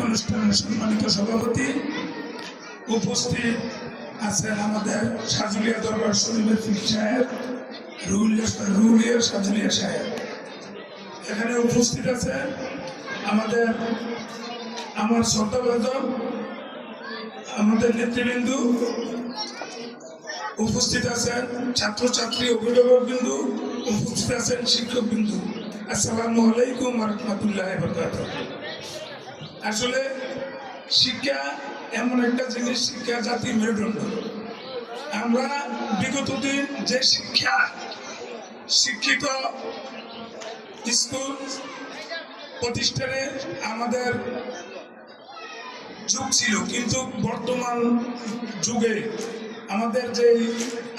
অনুষ্ঠানের সম্মানিত সভাপতি, উপস্থিত আছেন আমাদের সাজুলিয়া দরবার শরীফের পীর সাহেব, রুলিয়া সাজুলিয়া সাহেব। এখানে উপস্থিত আছেন আমার শ্রদ্ধাভাজন আমাদের নেতৃবৃন্দ, উপস্থিত আছেন ছাত্রছাত্রী অভিভাবকবৃন্দ, উপস্থিত আছেন শিক্ষকবৃন্দ। আসসালামু আলাইকুম ওয়া রাহমাতুল্লাহি ওয়া বারাকাতুহু। আসলে শিক্ষা এমন একটা জিনিস, শিক্ষা জাতির মেরুদণ্ড। আমরা বিগত দিন যে শিক্ষিত স্কুল প্রতিষ্ঠানে আমাদের যুগ ছিল, কিন্তু বর্তমান যুগে আমাদের যে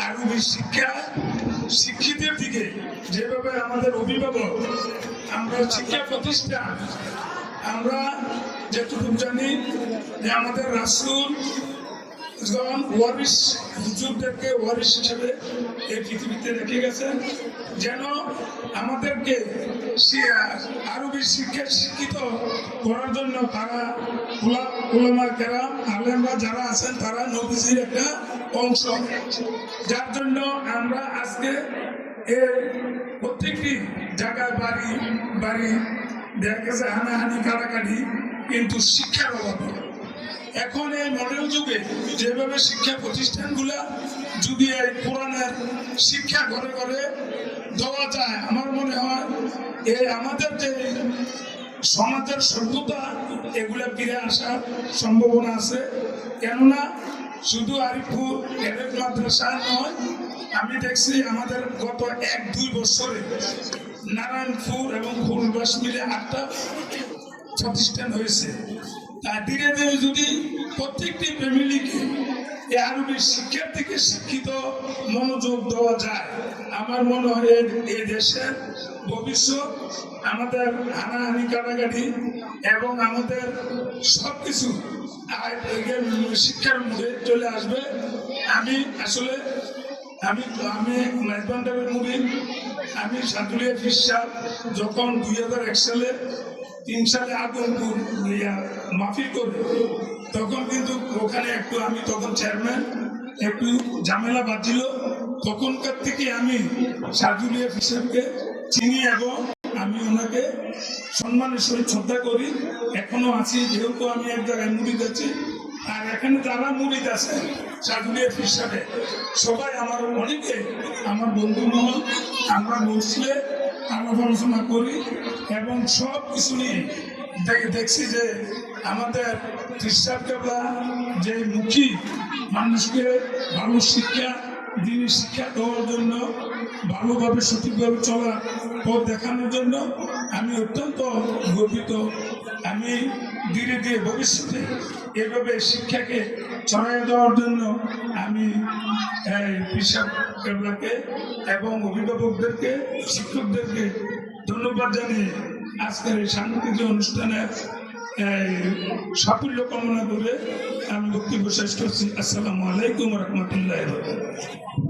আরবি শিক্ষা, শিক্ষিতের দিকে যেভাবে আমাদের অভিভাবক, আমরা শিক্ষা প্রতিষ্ঠান, আমরা যেটুকু জানি যে আমাদের রাসূল ওয়ারিস, হুজুরদেরকে ওয়ারিস হিসেবে এই পৃথিবীতে রেখে গেছেন, যেন আমাদেরকে আরবি শিক্ষা শিক্ষিত করার জন্য তারা উলামা কেরাম আলেমরা যারা আছেন তারা নবীজির একটা অংশ, যার জন্য আমরা আজকে এর প্রত্যেকটি জায়গায় বাড়ি দেখা গেছে হানাহানি কাড়াকাড়ি, কিন্তু শিক্ষার অভাবে। এখন এই মডেল যুগে যেভাবে শিক্ষা প্রতিষ্ঠানগুলা যদি এই কোরআনের শিক্ষা ঘরে ঘরে দেওয়া যায়, আমার মনে হয় আমাদের যে সমাজের সভ্যতা এগুলা ফিরে আসার সম্ভাবনা আছে। কেননা শুধু আরিফপুর ক্যাডেট মাদ্রাসা নয়, আমি দেখছি আমাদের গত 1-2 বছরে নারায়ণপুর এবং ফুলবাস মিলে 8টা প্রতিষ্ঠান হয়েছে। তা ধীরে ধীরে যদি প্রত্যেকটি ফ্যামিলিকে এই আরবি শিক্ষার দিকে শিক্ষিত মনোযোগ দেওয়া যায়, আমার মনে হয় এই দেশের ভবিষ্যৎ, আমাদের হানাহানি কাটাকাটি এবং আমাদের সব কিছু শিক্ষার মধ্যে চলে আসবে। আমি মেজবান্ডারের মুরিদ, আমি সাজুলিয়া পীর সাহেব যখন 2001 সালে 3 সালে আগমপুর মাফি করে, তখন কিন্তু ওখানে আমি তখন চেয়ারম্যান, একটু ঝামেলা বাঁধছিল। তখনকার থেকে আমি সাজুলিয়া পীর সাহেবকে চিনি এবং আমি ওনাকে সম্মানের সহিত শ্রদ্ধা করি, এখনো আছি। যেহেতু আমি এক জায়গায় মুরিদ আছি, আর এখানে যারা মুরিদ আছে সাজুলিয়া পীর সাহেব সবাই অনেকে আমার বন্ধু মহল, আমরা বসলে আলোচনা করি এবং সব কিছু নিয়ে দেখছি যে আমাদের পীর সাহেব কেবলা যে মুখী মানুষকে ভালো শিক্ষা, দিনের শিক্ষা দেওয়ার জন্য, ভালোভাবে সঠিকভাবে চলার পথ দেখানোর জন্য আমি অত্যন্ত গর্বিত। আমি ধীরে ধীরে ভবিষ্যতে এভাবে শিক্ষাকে ছড়াইয়ে দেওয়ার জন্য আমি পীর সাহেব কেবলাকে এবং অভিভাবকদেরকে, শিক্ষকদেরকে ধন্যবাদ জানিয়ে আজকের এই সাংস্কৃতিক অনুষ্ঠানের সাফল্য কামনা করে আমি বক্তব্য শেষ করছি। আসসালামু আলাইকুম ওয়া রাহমাতুল্লাহি ওয়া বারাকাতুহু।